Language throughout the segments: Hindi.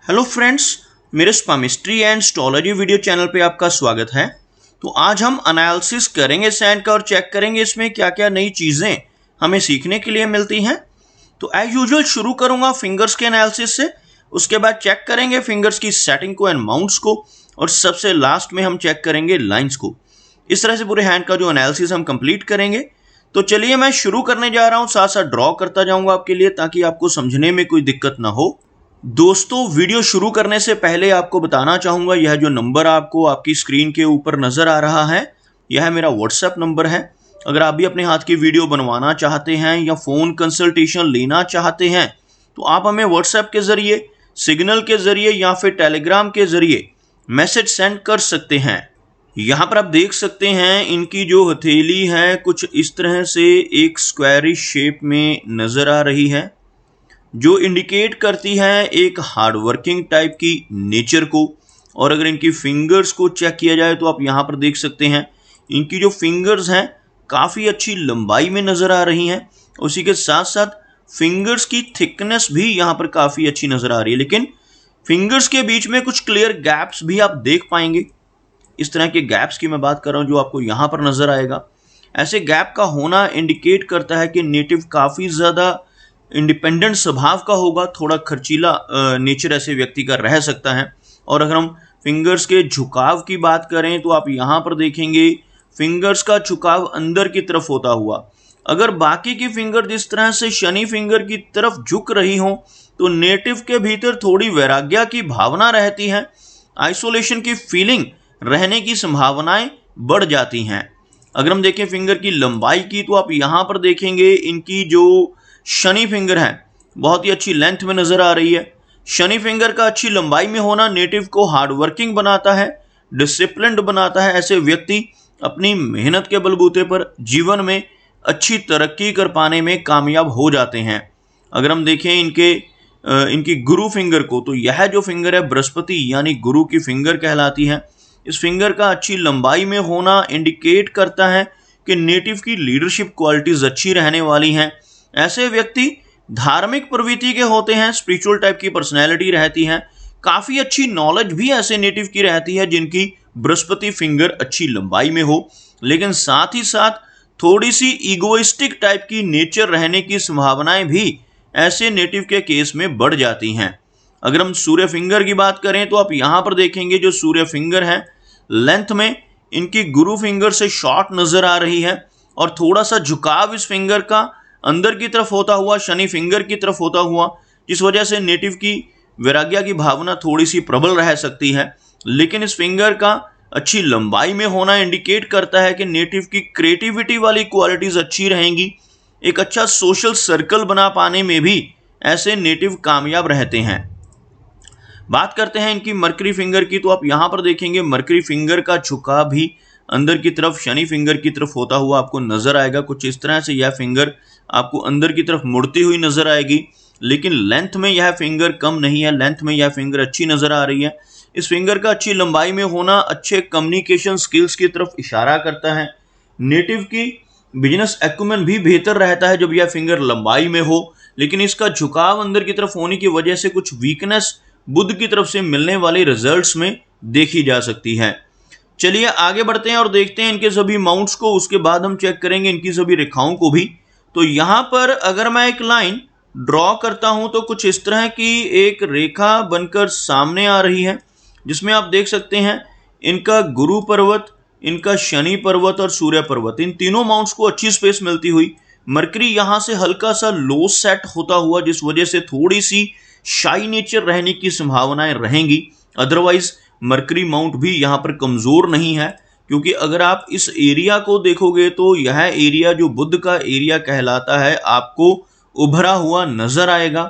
हेलो फ्रेंड्स, मेरे स्पामिस्ट्री एंड एस्ट्रोलॉजी वीडियो चैनल पे आपका स्वागत है। तो आज हम एनालिसिस करेंगे सैंड का और चेक करेंगे इसमें क्या क्या नई चीज़ें हमें सीखने के लिए मिलती हैं। तो एज यूजुअल शुरू करूंगा फिंगर्स के एनालिसिस से, उसके बाद चेक करेंगे फिंगर्स की सेटिंग को एंड माउंट्स को, और सबसे लास्ट में हम चेक करेंगे लाइन्स को। इस तरह से पूरे हैंड का जो एनालिसिस हम कंप्लीट करेंगे। तो चलिए मैं शुरू करने जा रहा हूँ, साथ साथ ड्रॉ करता जाऊँगा आपके लिए ताकि आपको समझने में कोई दिक्कत ना हो। दोस्तों, वीडियो शुरू करने से पहले आपको बताना चाहूँगा, यह जो नंबर आपको आपकी स्क्रीन के ऊपर नज़र आ रहा है, यह मेरा व्हाट्सएप नंबर है। अगर आप भी अपने हाथ की वीडियो बनवाना चाहते हैं या फ़ोन कंसल्टेशन लेना चाहते हैं तो आप हमें व्हाट्सएप के ज़रिए, सिग्नल के ज़रिए या फिर टेलीग्राम के ज़रिए मैसेज सेंड कर सकते हैं। यहाँ पर आप देख सकते हैं इनकी जो हथेली है कुछ इस तरह से एक स्क्वायरिश शेप में नज़र आ रही है, जो इंडिकेट करती है एक हार्डवर्किंग टाइप की नेचर को। और अगर इनकी फिंगर्स को चेक किया जाए तो आप यहाँ पर देख सकते हैं इनकी जो फिंगर्स हैं काफ़ी अच्छी लंबाई में नज़र आ रही हैं। उसी के साथ साथ फिंगर्स की थिकनेस भी यहाँ पर काफ़ी अच्छी नज़र आ रही है, लेकिन फिंगर्स के बीच में कुछ क्लियर गैप्स भी आप देख पाएंगे। इस तरह के गैप्स की मैं बात कर रहा हूँ जो आपको यहाँ पर नज़र आएगा। ऐसे गैप का होना इंडिकेट करता है कि नेटिव काफ़ी ज़्यादा इंडिपेंडेंट स्वभाव का होगा, थोड़ा खर्चीला नेचर ऐसे व्यक्ति का रह सकता है। और अगर हम फिंगर्स के झुकाव की बात करें तो आप यहाँ पर देखेंगे फिंगर्स का झुकाव अंदर की तरफ होता हुआ। अगर बाकी की फिंगर जिस तरह से शनि फिंगर की तरफ झुक रही हों तो नेटिव के भीतर थोड़ी वैराग्य की भावना रहती है, आइसोलेशन की फीलिंग रहने की संभावनाएं बढ़ जाती हैं। अगर हम देखें फिंगर की लंबाई की तो आप यहाँ पर देखेंगे इनकी जो शनि फिंगर है बहुत ही अच्छी लेंथ में नज़र आ रही है। शनि फिंगर का अच्छी लंबाई में होना नेटिव को हार्डवर्किंग बनाता है, डिसिप्लिन्ड बनाता है। ऐसे व्यक्ति अपनी मेहनत के बलबूते पर जीवन में अच्छी तरक्की कर पाने में कामयाब हो जाते हैं। अगर हम देखें इनकी गुरु फिंगर को तो यह जो फिंगर है बृहस्पति यानी गुरु की फिंगर कहलाती है। इस फिंगर का अच्छी लंबाई में होना इंडिकेट करता है कि नेटिव की लीडरशिप क्वालिटीज़ अच्छी रहने वाली हैं। ऐसे व्यक्ति धार्मिक प्रवृत्ति के होते हैं, स्पिरिचुअल टाइप की पर्सनैलिटी रहती है, काफ़ी अच्छी नॉलेज भी ऐसे नेटिव की रहती है जिनकी बृहस्पति फिंगर अच्छी लंबाई में हो, लेकिन साथ ही साथ थोड़ी सी ईगोइस्टिक टाइप की नेचर रहने की संभावनाएं भी ऐसे नेटिव के केस में बढ़ जाती हैं। अगर हम सूर्य फिंगर की बात करें तो आप यहाँ पर देखेंगे जो सूर्य फिंगर है लेंथ में इनकी गुरु फिंगर से शॉर्ट नज़र आ रही है, और थोड़ा सा झुकाव इस फिंगर का अंदर की तरफ होता हुआ, शनि फिंगर की तरफ होता हुआ, जिस वजह से नेटिव की वैराग्य की भावना थोड़ी सी प्रबल रह सकती है। लेकिन इस फिंगर का अच्छी लंबाई में होना इंडिकेट करता है कि नेटिव की क्रिएटिविटी वाली क्वालिटीज़ अच्छी रहेंगी। एक अच्छा सोशल सर्कल बना पाने में भी ऐसे नेटिव कामयाब रहते हैं। बात करते हैं इनकी मरकरी फिंगर की तो आप यहाँ पर देखेंगे मरकरी फिंगर का झुकाव भी अंदर की तरफ शनि फिंगर की तरफ होता हुआ आपको नज़र आएगा। कुछ इस तरह से यह फिंगर आपको अंदर की तरफ मुड़ती हुई नज़र आएगी, लेकिन लेंथ में यह फिंगर कम नहीं है, लेंथ में यह फिंगर अच्छी नज़र आ रही है। इस फिंगर का अच्छी लंबाई में होना अच्छे कम्युनिकेशन स्किल्स की तरफ इशारा करता है। नेटिव की बिजनेस एक्यूमेन भी बेहतर रहता है जब यह फिंगर लंबाई में हो, लेकिन इसका झुकाव अंदर की तरफ होने की वजह से कुछ वीकनेस बुध की तरफ से मिलने वाले रिजल्ट्स में देखी जा सकती है। चलिए आगे बढ़ते हैं और देखते हैं इनके सभी माउंट्स को, उसके बाद हम चेक करेंगे इनकी सभी रेखाओं को भी। तो यहाँ पर अगर मैं एक लाइन ड्रॉ करता हूँ तो कुछ इस तरह की एक रेखा बनकर सामने आ रही है, जिसमें आप देख सकते हैं इनका गुरु पर्वत, इनका शनि पर्वत और सूर्य पर्वत, इन तीनों माउंट्स को अच्छी स्पेस मिलती हुई। मरकरी यहाँ से हल्का सा लो सेट होता हुआ, जिस वजह से थोड़ी सी शाई नेचर रहने की संभावनाएं रहेंगी। अदरवाइज मरकरी माउंट भी यहाँ पर कमज़ोर नहीं है, क्योंकि अगर आप इस एरिया को देखोगे तो यह एरिया जो बुध का एरिया कहलाता है आपको उभरा हुआ नज़र आएगा।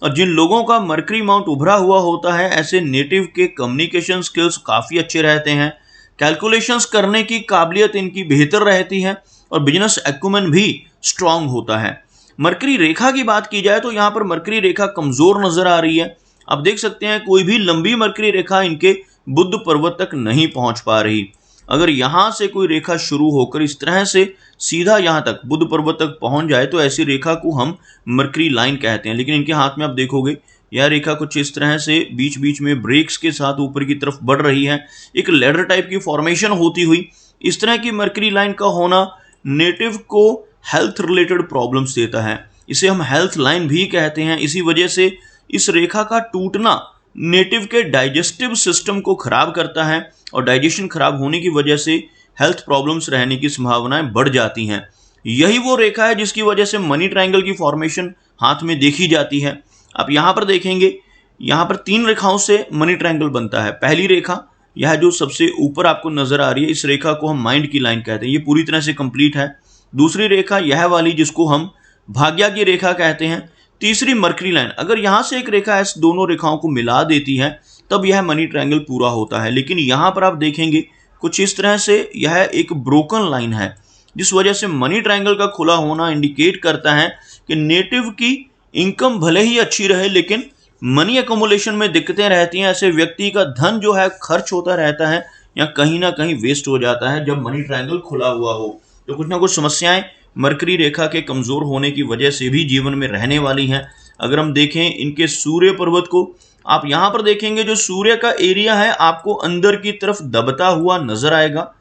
और जिन लोगों का मरकरी माउंट उभरा हुआ होता है ऐसे नेटिव के कम्युनिकेशन स्किल्स काफ़ी अच्छे रहते हैं, कैलकुलेशंस करने की काबिलियत इनकी बेहतर रहती है और बिजनेस एक्यूमेन भी स्ट्रांग होता है। मरकरी रेखा की बात की जाए तो यहाँ पर मरकरी रेखा कमज़ोर नज़र आ रही है। आप देख सकते हैं कोई भी लंबी मरकरी रेखा इनके बुध पर्वत तक नहीं पहुँच पा रही। अगर यहाँ से कोई रेखा शुरू होकर इस तरह से सीधा यहाँ तक बुध पर्वत तक पहुँच जाए तो ऐसी रेखा को हम मरकरी लाइन कहते हैं, लेकिन इनके हाथ में आप देखोगे यह रेखा कुछ इस तरह से बीच बीच में ब्रेक्स के साथ ऊपर की तरफ बढ़ रही है, एक लेडर टाइप की फॉर्मेशन होती हुई। इस तरह की मरकरी लाइन का होना नेटिव को हेल्थ रिलेटेड प्रॉब्लम्स देता है, इसे हम हेल्थ लाइन भी कहते हैं। इसी वजह से इस रेखा का टूटना नेटिव के डाइजेस्टिव सिस्टम को खराब करता है और डाइजेशन खराब होने की वजह से हेल्थ प्रॉब्लम्स रहने की संभावनाएं बढ़ जाती हैं। यही वो रेखा है जिसकी वजह से मनी ट्रायंगल की फॉर्मेशन हाथ में देखी जाती है। आप यहाँ पर देखेंगे, यहाँ पर 3 रेखाओं से मनी ट्रायंगल बनता है। पहली रेखा यह जो सबसे ऊपर आपको नजर आ रही है, इस रेखा को हम माइंड की लाइन कहते हैं, ये पूरी तरह से कंप्लीट है। दूसरी रेखा यह वाली जिसको हम भाग्य की रेखा कहते हैं। तीसरी मरकरी लाइन, अगर यहाँ से एक रेखा इस दोनों रेखाओं को मिला देती है तब यह मनी ट्रायंगल पूरा होता है। लेकिन यहाँ पर आप देखेंगे कुछ इस तरह से यह एक ब्रोकन लाइन है, जिस वजह से मनी ट्रायंगल का खुला होना इंडिकेट करता है कि नेटिव की इनकम भले ही अच्छी रहे लेकिन मनी अकोमोलेशन में दिक्कतें रहती हैं। ऐसे व्यक्ति का धन जो है खर्च होता रहता है या कहीं ना कहीं वेस्ट हो जाता है जब मनी ट्रायंगल खुला हुआ हो। तो कुछ ना कुछ समस्याएं मरकरी रेखा के कमजोर होने की वजह से भी जीवन में रहने वाली हैं। अगर हम देखें इनके सूर्य पर्वत को, आप यहाँ पर देखेंगे जो सूर्य का एरिया है आपको अंदर की तरफ दबता हुआ नजर आएगा।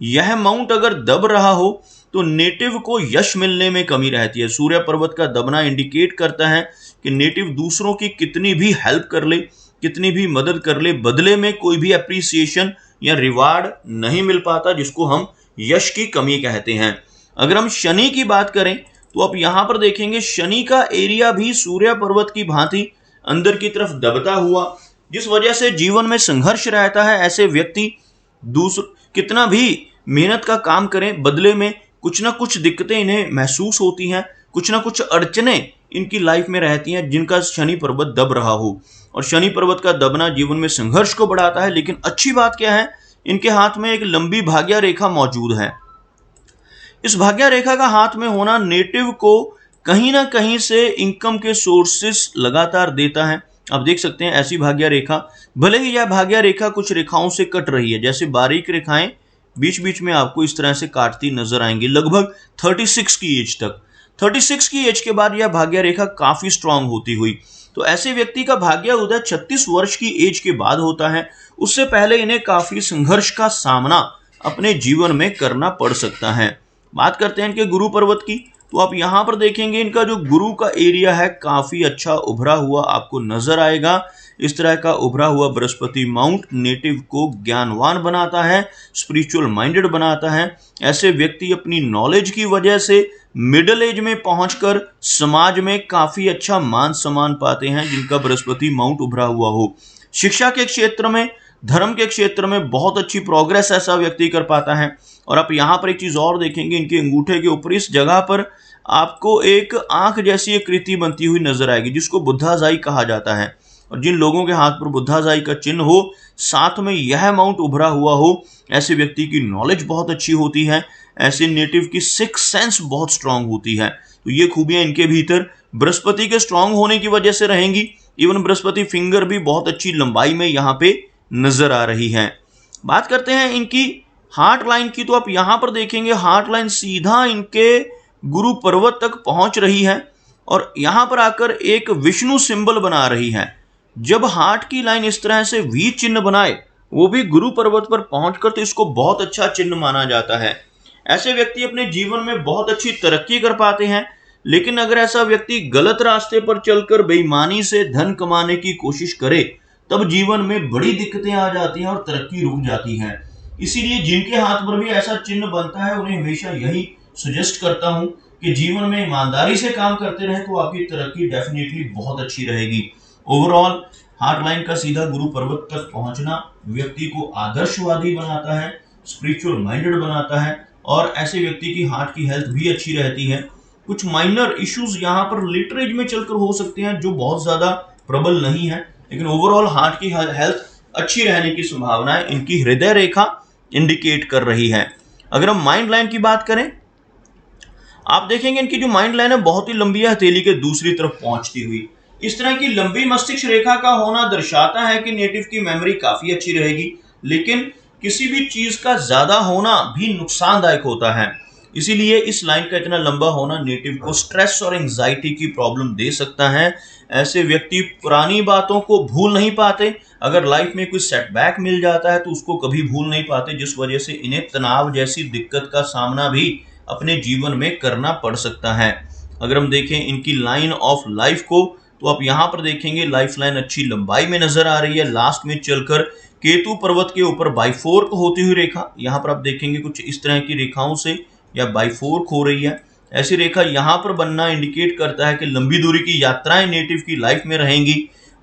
यह माउंट अगर दब रहा हो तो नेटिव को यश मिलने में कमी रहती है। सूर्य पर्वत का दबना इंडिकेट करता है कि नेटिव दूसरों की कितनी भी हेल्प कर ले, कितनी भी मदद कर ले, बदले में कोई भी अप्रिसिएशन या रिवार्ड नहीं मिल पाता, जिसको हम यश की कमी कहते हैं। अगर हम शनि की बात करें तो आप यहाँ पर देखेंगे शनि का एरिया भी सूर्य पर्वत की भांति अंदर की तरफ दबता हुआ, जिस वजह से जीवन में संघर्ष रहता है। ऐसे व्यक्ति कितना भी मेहनत का काम करें, बदले में कुछ ना कुछ दिक्कतें इन्हें महसूस होती हैं, कुछ ना कुछ अड़चनें इनकी लाइफ में रहती हैं जिनका शनि पर्वत दब रहा हो। और शनि पर्वत का दबना जीवन में संघर्ष को बढ़ाता है। लेकिन अच्छी बात क्या है, इनके हाथ में एक लंबी भाग्य रेखा मौजूद है। इस भाग्य रेखा का हाथ में होना नेटिव को कहीं ना कहीं से इनकम के सोर्सेस लगातार देता है। आप देख सकते हैं ऐसी भाग्य रेखा, भले ही यह भाग्य रेखा कुछ रेखाओं से कट रही है, जैसे बारीक रेखाएं बीच बीच में आपको इस तरह से काटती नजर आएंगी लगभग 36 की एज तक। 36 की एज के बाद यह भाग्य रेखा काफी स्ट्रांग होती हुई, तो ऐसे व्यक्ति का भाग्य उदय 36 वर्ष की एज के बाद होता है। उससे पहले इन्हें काफी संघर्ष का सामना अपने जीवन में करना पड़ सकता है। बात करते हैं इनके गुरु पर्वत की, तो आप यहाँ पर देखेंगे इनका जो गुरु का एरिया है काफी अच्छा उभरा हुआ आपको नजर आएगा। इस तरह का उभरा हुआ बृहस्पति माउंट नेटिव को ज्ञानवान बनाता है, स्पिरिचुअल माइंडेड बनाता है। ऐसे व्यक्ति अपनी नॉलेज की वजह से मिडिल एज में पहुंचकर समाज में काफी अच्छा मान सम्मान पाते हैं, जिनका बृहस्पति माउंट उभरा हुआ हो। शिक्षा के क्षेत्र में, धर्म के क्षेत्र में बहुत अच्छी प्रोग्रेस ऐसा व्यक्ति कर पाता है। और आप यहाँ पर एक चीज और देखेंगे, इनके अंगूठे के ऊपर इस जगह पर आपको एक आंख जैसी आकृति बनती हुई नजर आएगी, जिसको बुद्धाजाई कहा जाता है। और जिन लोगों के हाथ पर बुद्धाजाई का चिन्ह हो, साथ में यह माउंट उभरा हुआ हो, ऐसे व्यक्ति की नॉलेज बहुत अच्छी होती है। ऐसे नेटिव की सिक्स सेंस बहुत स्ट्रांग होती है। तो ये खूबियां इनके भीतर बृहस्पति के स्ट्रांग होने की वजह से रहेंगी। इवन बृहस्पति फिंगर भी बहुत अच्छी लंबाई में यहाँ पे नजर आ रही है। बात करते हैं इनकी हार्ट लाइन की, तो आप यहाँ पर देखेंगे हार्ट लाइन सीधा इनके गुरु पर्वत तक पहुंच रही है और यहाँ पर आकर एक विष्णु सिंबल बना रही है। जब हार्ट की लाइन इस तरह से वी चिन्ह बनाए, वो भी गुरु पर्वत पर पहुंचकर, तो इसको बहुत अच्छा चिन्ह माना जाता है। ऐसे व्यक्ति अपने जीवन में बहुत अच्छी तरक्की कर पाते हैं। लेकिन अगर ऐसा व्यक्ति गलत रास्ते पर चलकर बेईमानी से धन कमाने की कोशिश करे, तब जीवन में बड़ी दिक्कतें आ जाती हैं और तरक्की रुक जाती है। इसीलिए जिनके हाथ पर भी ऐसा चिन्ह बनता है, उन्हें हमेशा यही सजेस्ट करता हूं कि जीवन में ईमानदारी से काम करते रहें, तो आपकी तरक्की डेफिनेटली बहुत अच्छी रहेगी। ओवरऑल हार्ट लाइन का सीधा गुरु पर्वत तक पहुंचना व्यक्ति को आदर्शवादी बनाता है, स्पिरिचुअल माइंडेड बनाता है, और ऐसे व्यक्ति की हार्ट की हेल्थ भी अच्छी रहती है। कुछ माइनर इश्यूज यहाँ पर लेटर एज में चलकर हो सकते हैं जो बहुत ज्यादा प्रबल नहीं है, लेकिन ओवरऑल हार्ट की हेल्थ अच्छी रहने की संभावना है इनकी हृदय रेखा इंडिकेट कर रही है। अगर हम माइंड लाइन की बात करें, आप देखेंगे इनकी जो माइंड लाइन है बहुत ही लंबी है, हथेली के दूसरी तरफ पहुंचती हुई। इस तरह की लंबी मस्तिष्क रेखा का होना दर्शाता है कि नेटिव की मेमोरी काफी अच्छी रहेगी, लेकिन किसी भी चीज का ज्यादा होना भी नुकसानदायक होता है। इसीलिए इस लाइन का इतना लंबा होना नेटिव को स्ट्रेस और एंजाइटी की प्रॉब्लम दे सकता है। ऐसे व्यक्ति पुरानी बातों को भूल नहीं पाते। अगर लाइफ में कोई सेटबैक मिल जाता है तो उसको कभी भूल नहीं पाते, जिस वजह से इन्हें तनाव जैसी दिक्कत का सामना भी अपने जीवन में करना पड़ सकता है। अगर हम देखें इनकी लाइन ऑफ लाइफ को, तो आप यहाँ पर देखेंगे लाइफ लाइन अच्छी लंबाई में नजर आ रही है। लास्ट में चलकर केतु पर्वत के ऊपर बाइफोर्क होती हुई रेखा, यहाँ पर आप देखेंगे कुछ इस तरह की रेखाओं से या बाइफोर्क हो रही है। ऐसी रेखा यहाँ पर बनना इंडिकेट करता है कि लंबी दूरी की यात्राएं नेटिव की लाइफ में रहेंगी।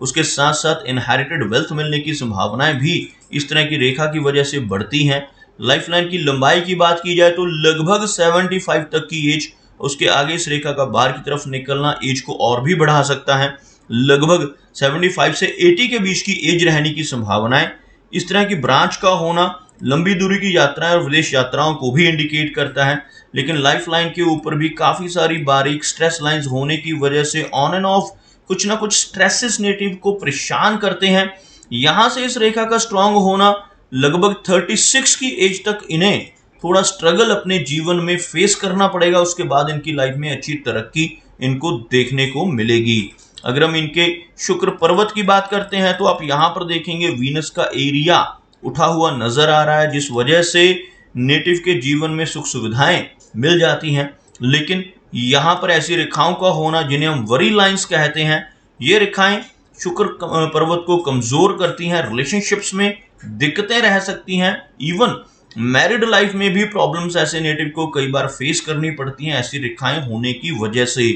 उसके साथ साथ इनहेरिटेड वेल्थ मिलने की संभावनाएं भी इस तरह की रेखा की वजह से बढ़ती हैं। लाइफलाइन की लंबाई की बात की जाए तो लगभग 75 तक की एज, उसके आगे इस रेखा का बाहर की तरफ निकलना एज को और भी बढ़ा सकता है। लगभग 75 से 80 के बीच की एज रहने की संभावनाएं। इस तरह की ब्रांच का होना लंबी दूरी की यात्राएं और विदेश यात्राओं को भी इंडिकेट करता है। लेकिन लाइफ लाइन के ऊपर भी काफी सारी बारीक स्ट्रेस लाइंस होने की वजह से ऑन एंड ऑफ कुछ ना कुछ स्ट्रेसेस नेटिव को परेशान करते हैं। यहां से इस रेखा का स्ट्रांग होना लगभग 36 की एज तक इन्हें थोड़ा स्ट्रगल अपने जीवन में फेस करना पड़ेगा। उसके बाद इनकी लाइफ में अच्छी तरक्की इनको देखने को मिलेगी। अगर हम इनके शुक्र पर्वत की बात करते हैं तो आप यहां पर देखेंगे वीनस का एरिया उठा हुआ नजर आ रहा है, जिस वजह से नेटिव के जीवन में सुख सुविधाएं मिल जाती हैं। लेकिन यहां पर ऐसी रेखाओं का होना जिन्हें हम वरी लाइंस कहते हैं, ये रेखाएं शुक्र पर्वत को कमजोर करती हैं। रिलेशनशिप्स में दिक्कतें रह सकती हैं। इवन मैरिड लाइफ में भी प्रॉब्लम्स ऐसे नेटिव को कई बार फेस करनी पड़ती हैं ऐसी रेखाएं होने की वजह से।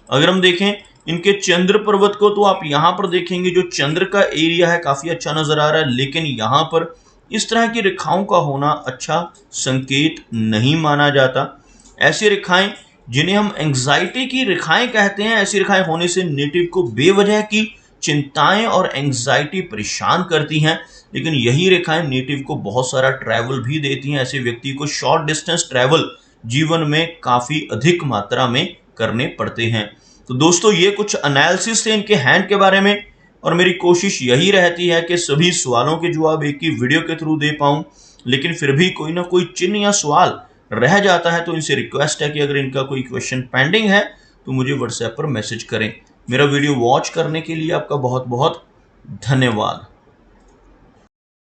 अगर हम देखें इनके चंद्र पर्वत को, तो आप यहां पर देखेंगे जो चंद्र का एरिया है काफी अच्छा नजर आ रहा है। लेकिन यहां पर इस तरह की रेखाओं का होना अच्छा संकेत नहीं माना जाता। ऐसी रेखाएं जिन्हें हम एंजाइटी की रेखाएं कहते हैं, ऐसी रेखाएं होने से नेटिव को बेवजह की चिंताएं और एंजाइटी परेशान करती हैं। लेकिन यही रेखाएं नेटिव को बहुत सारा ट्रैवल भी देती हैं। ऐसे व्यक्ति को शॉर्ट डिस्टेंस ट्रैवल जीवन में काफी अधिक मात्रा में करने पड़ते हैं। तो दोस्तों ये कुछ एनालिसिस थे इनके हैंड के बारे में, और मेरी कोशिश यही रहती है कि सभी सवालों के जवाब एक ही वीडियो के थ्रू दे पाऊं। लेकिन फिर भी कोई ना कोई चिन्ह या सवाल रह जाता है, तो इनसे रिक्वेस्ट है कि अगर इनका कोई क्वेश्चन पेंडिंग है तो मुझे व्हाट्सएप पर मैसेज करें। मेरा वीडियो वॉच करने के लिए आपका बहुत बहुत धन्यवाद।